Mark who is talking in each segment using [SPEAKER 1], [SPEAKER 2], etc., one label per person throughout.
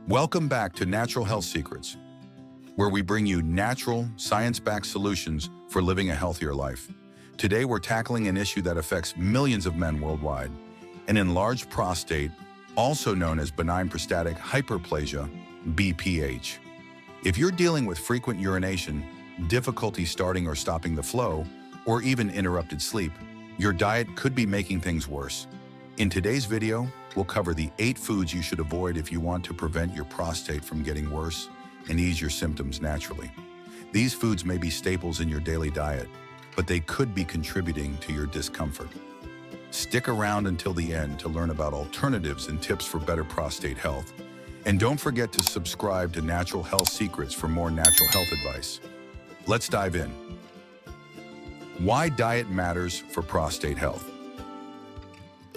[SPEAKER 1] Welcome back to Natural Health Secrets, where we bring you natural, science-backed solutions for living a healthier life. Today, we're tackling an issue that affects millions of men worldwide, an enlarged prostate, also known as benign prostatic hyperplasia, BPH. If you're dealing with frequent urination, difficulty starting or stopping the flow, or even interrupted sleep, your diet could be making things worse. In today's video, we'll cover the 8 foods you should avoid if you want to prevent your prostate from getting worse and ease your symptoms naturally. These foods may be staples in your daily diet, but they could be contributing to your discomfort. Stick around until the end to learn about alternatives and tips for better prostate health. And don't forget to subscribe to Natural Health Secrets for more natural health advice. Let's dive in. Why diet matters for prostate health.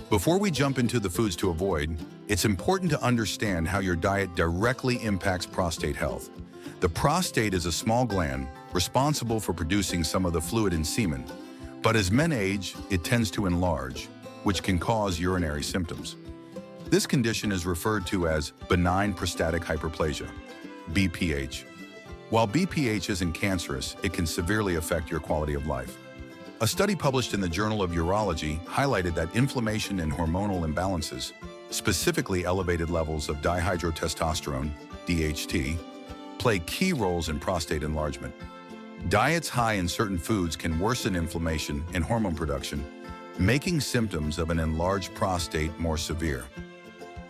[SPEAKER 1] Before we jump into the foods to avoid, it's important to understand how your diet directly impacts prostate health. The prostate is a small gland responsible for producing some of the fluid in semen, but as men age, it tends to enlarge, which can cause urinary symptoms. This condition is referred to as benign prostatic hyperplasia, BPH. While BPH isn't cancerous, it can severely affect your quality of life. A study published in the Journal of Urology highlighted that inflammation and hormonal imbalances, specifically elevated levels of dihydrotestosterone, DHT, play key roles in prostate enlargement. Diets high in certain foods can worsen inflammation and hormone production, making symptoms of an enlarged prostate more severe.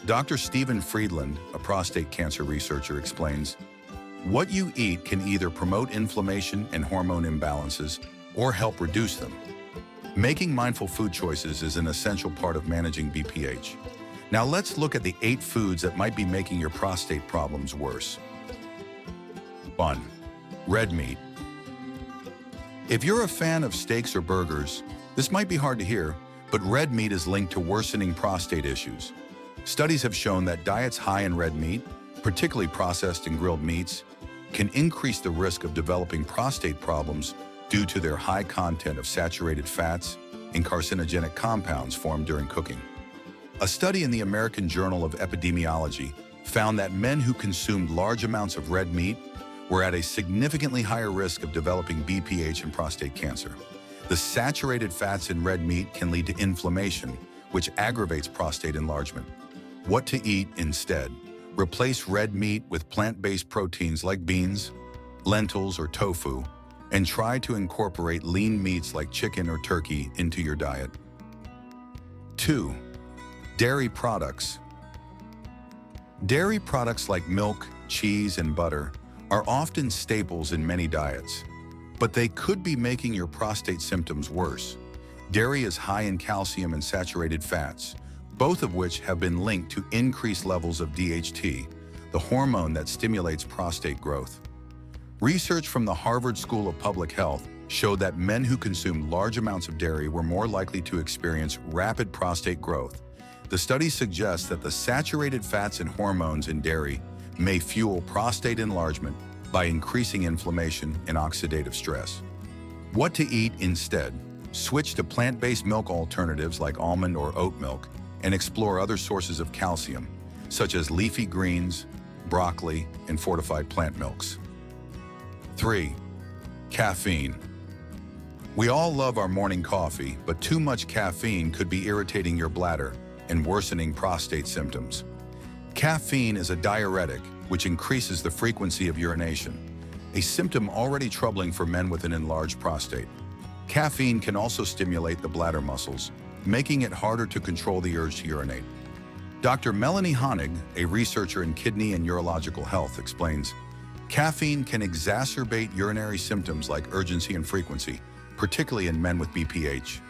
[SPEAKER 1] Dr. Stephen Friedland, a prostate cancer researcher, explains, "What you eat can either promote inflammation and hormone imbalances or help reduce them. Making mindful food choices is an essential part of managing BPH. Now let's look at the 8 foods that might be making your prostate problems worse. 1. Red meat. If you're a fan of steaks or burgers, this might be hard to hear, but red meat is linked to worsening prostate issues. Studies have shown that diets high in red meat, particularly processed and grilled meats, can increase the risk of developing prostate problems due to their high content of saturated fats and carcinogenic compounds formed during cooking. A study in the American Journal of Epidemiology found that men who consumed large amounts of red meat were at a significantly higher risk of developing BPH and prostate cancer. The saturated fats in red meat can lead to inflammation, which aggravates prostate enlargement. What to eat instead? Replace red meat with plant-based proteins like beans, lentils, or tofu, and try to incorporate lean meats like chicken or turkey into your diet. 2. Dairy products. Dairy products like milk, cheese, and butter are often staples in many diets, but they could be making your prostate symptoms worse. Dairy is high in calcium and saturated fats, both of which have been linked to increased levels of DHT, the hormone that stimulates prostate growth. Research from the Harvard School of Public Health showed that men who consumed large amounts of dairy were more likely to experience rapid prostate growth. The study suggests that the saturated fats and hormones in dairy may fuel prostate enlargement by increasing inflammation and oxidative stress. What to eat instead? Switch to plant-based milk alternatives like almond or oat milk and explore other sources of calcium, such as leafy greens, broccoli, and fortified plant milks. 3. Caffeine. We all love our morning coffee, but too much caffeine could be irritating your bladder and worsening prostate symptoms. Caffeine is a diuretic, which increases the frequency of urination, a symptom already troubling for men with an enlarged prostate. Caffeine can also stimulate the bladder muscles, making it harder to control the urge to urinate. Dr. Melanie Honig, a researcher in kidney and urological health, explains, caffeine can exacerbate urinary symptoms like urgency and frequency, particularly in men with BPH.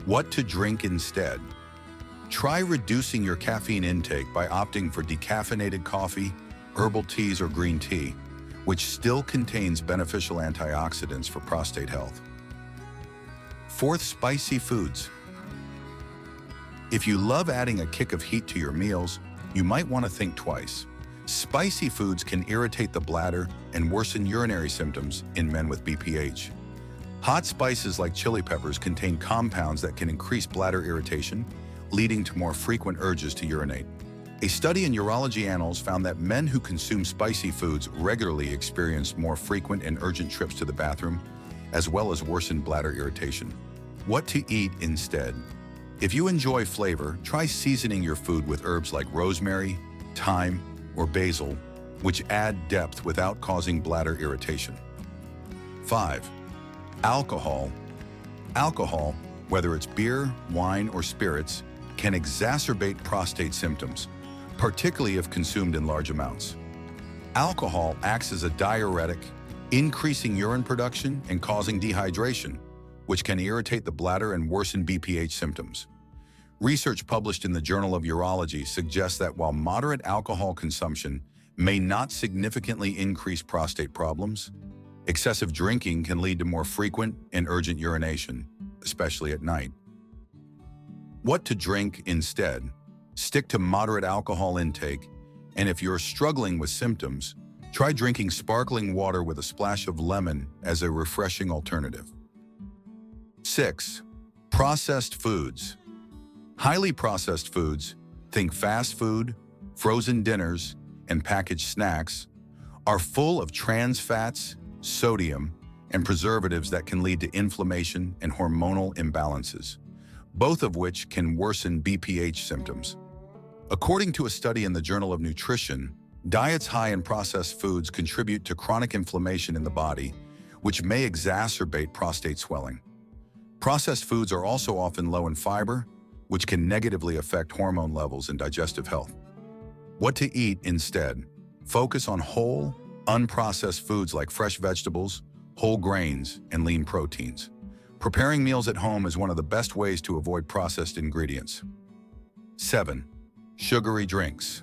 [SPEAKER 1] What to drink instead? Try reducing your caffeine intake by opting for decaffeinated coffee, herbal teas, or green tea, which still contains beneficial antioxidants for prostate health. 4. Spicy foods. If you love adding a kick of heat to your meals, you might want to think twice. Spicy foods can irritate the bladder and worsen urinary symptoms in men with BPH. Hot spices like chili peppers contain compounds that can increase bladder irritation, leading to more frequent urges to urinate. A study in Urology Annals found that men who consume spicy foods regularly experienced more frequent and urgent trips to the bathroom, as well as worsened bladder irritation. What to eat instead? If you enjoy flavor, try seasoning your food with herbs like rosemary, thyme, or basil, which add depth without causing bladder irritation. 5. Alcohol. Alcohol, whether it's beer, wine, or spirits, can exacerbate prostate symptoms, particularly if consumed in large amounts. Alcohol acts as a diuretic, increasing urine production and causing dehydration, which can irritate the bladder and worsen BPH symptoms. Research published in the Journal of Urology suggests that while moderate alcohol consumption may not significantly increase prostate problems, excessive drinking can lead to more frequent and urgent urination, especially at night. What to drink instead? Stick to moderate alcohol intake, and if you're struggling with symptoms, try drinking sparkling water with a splash of lemon as a refreshing alternative. 6. Processed foods. Highly processed foods, think fast food, frozen dinners, and packaged snacks, are full of trans fats, sodium, and preservatives that can lead to inflammation and hormonal imbalances, both of which can worsen BPH symptoms. According to a study in the Journal of Nutrition, diets high in processed foods contribute to chronic inflammation in the body, which may exacerbate prostate swelling. Processed foods are also often low in fiber, which can negatively affect hormone levels and digestive health. What to eat instead? Focus on whole, unprocessed foods like fresh vegetables, whole grains, and lean proteins. Preparing meals at home is one of the best ways to avoid processed ingredients. 7. Sugary drinks.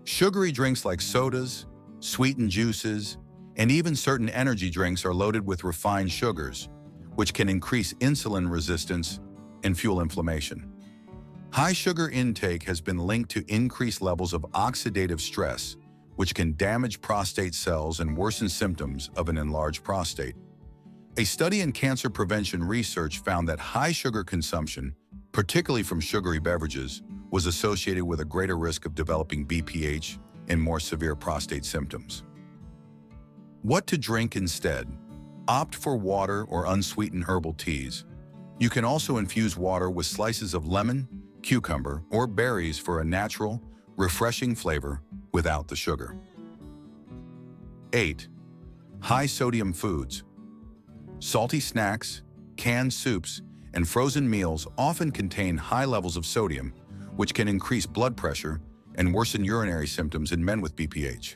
[SPEAKER 1] Sugary drinks like sodas, sweetened juices, and even certain energy drinks are loaded with refined sugars, which can increase insulin resistance and fuel inflammation. High sugar intake has been linked to increased levels of oxidative stress, which can damage prostate cells and worsen symptoms of an enlarged prostate. A study in cancer prevention research found that high sugar consumption, particularly from sugary beverages, was associated with a greater risk of developing BPH and more severe prostate symptoms. What to drink instead? Opt for water or unsweetened herbal teas. You can also infuse water with slices of lemon, cucumber, or berries for a natural, refreshing flavor without the sugar. 8. High-sodium foods. Salty snacks, canned soups, and frozen meals often contain high levels of sodium, which can increase blood pressure and worsen urinary symptoms in men with BPH.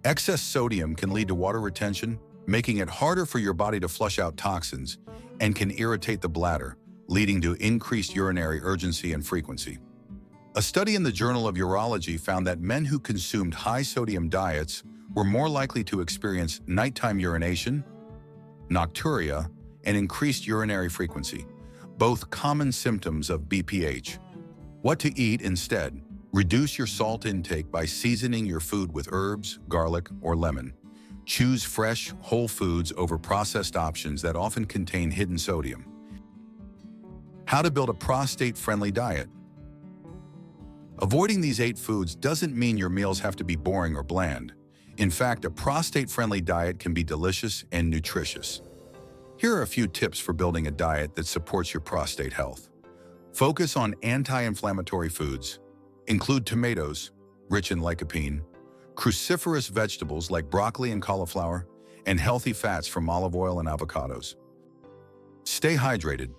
[SPEAKER 1] Excess sodium can lead to water retention, making it harder for your body to flush out toxins, and can irritate the bladder, leading to increased urinary urgency and frequency. A study in the Journal of Urology found that men who consumed high-sodium diets were more likely to experience nighttime urination, nocturia, and increased urinary frequency, both common symptoms of BPH. What to eat instead? Reduce your salt intake by seasoning your food with herbs, garlic, or lemon. Choose fresh, whole foods over processed options that often contain hidden sodium. How to build a prostate-friendly diet. Avoiding these 8 foods doesn't mean your meals have to be boring or bland. In fact, a prostate-friendly diet can be delicious and nutritious. Here are a few tips for building a diet that supports your prostate health. Focus on anti-inflammatory foods. Include tomatoes, rich in lycopene, cruciferous vegetables like broccoli and cauliflower, and healthy fats from olive oil and avocados. Stay hydrated.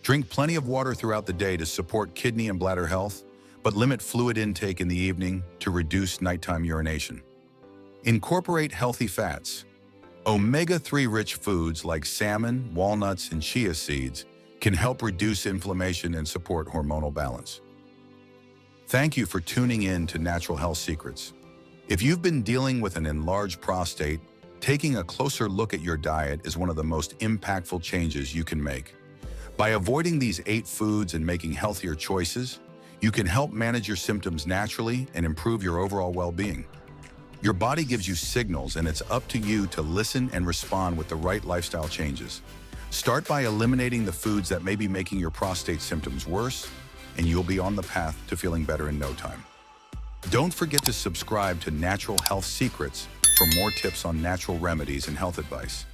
[SPEAKER 1] Drink plenty of water throughout the day to support kidney and bladder health, but limit fluid intake in the evening to reduce nighttime urination. Incorporate healthy fats. Omega-3 rich foods like salmon, walnuts, and chia seeds can help reduce inflammation and support hormonal balance. Thank you for tuning in to Natural Health Secrets. If you've been dealing with an enlarged prostate, taking a closer look at your diet is one of the most impactful changes you can make. By avoiding these 8 foods and making healthier choices, you can help manage your symptoms naturally and improve your overall well-being. Your body gives you signals, and it's up to you to listen and respond with the right lifestyle changes. Start by eliminating the foods that may be making your prostate symptoms worse, and you'll be on the path to feeling better in no time. Don't forget to subscribe to Natural Health Secrets for more tips on natural remedies and health advice.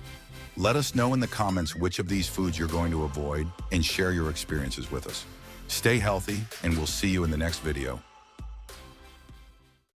[SPEAKER 1] Let us know in the comments which of these foods you're going to avoid and share your experiences with us. Stay healthy, and we'll see you in the next video.